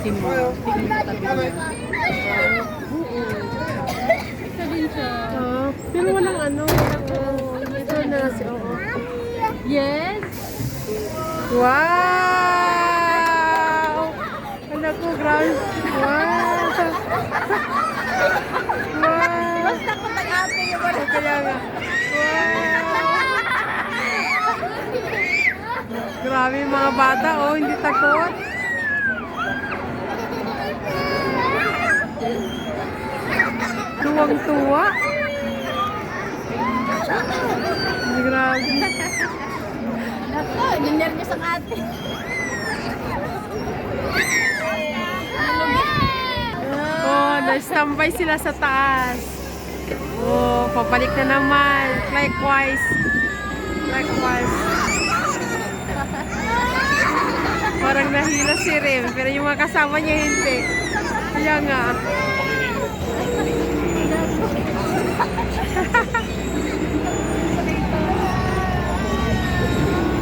ate mo. Tingin mo tabi niya. Oo. Isa din siya. Pero walang ano. Ito na si oo. Yes. Wow! Anak ko, grabe. Wow! Wow! Basta ko ate yung wala. Kaya nga. Wow! Grabe yung mga bata, oh. Hindi takot. Tuwang-tuwa. Grabe. Ako, ninervyos ang ate. Oh, nagsampay sila sa taas. Oh, papalik na naman. Likewise. Likewise. Parang nahilo si Rim, pero yung mga kasama niya hindi. Kaya nga.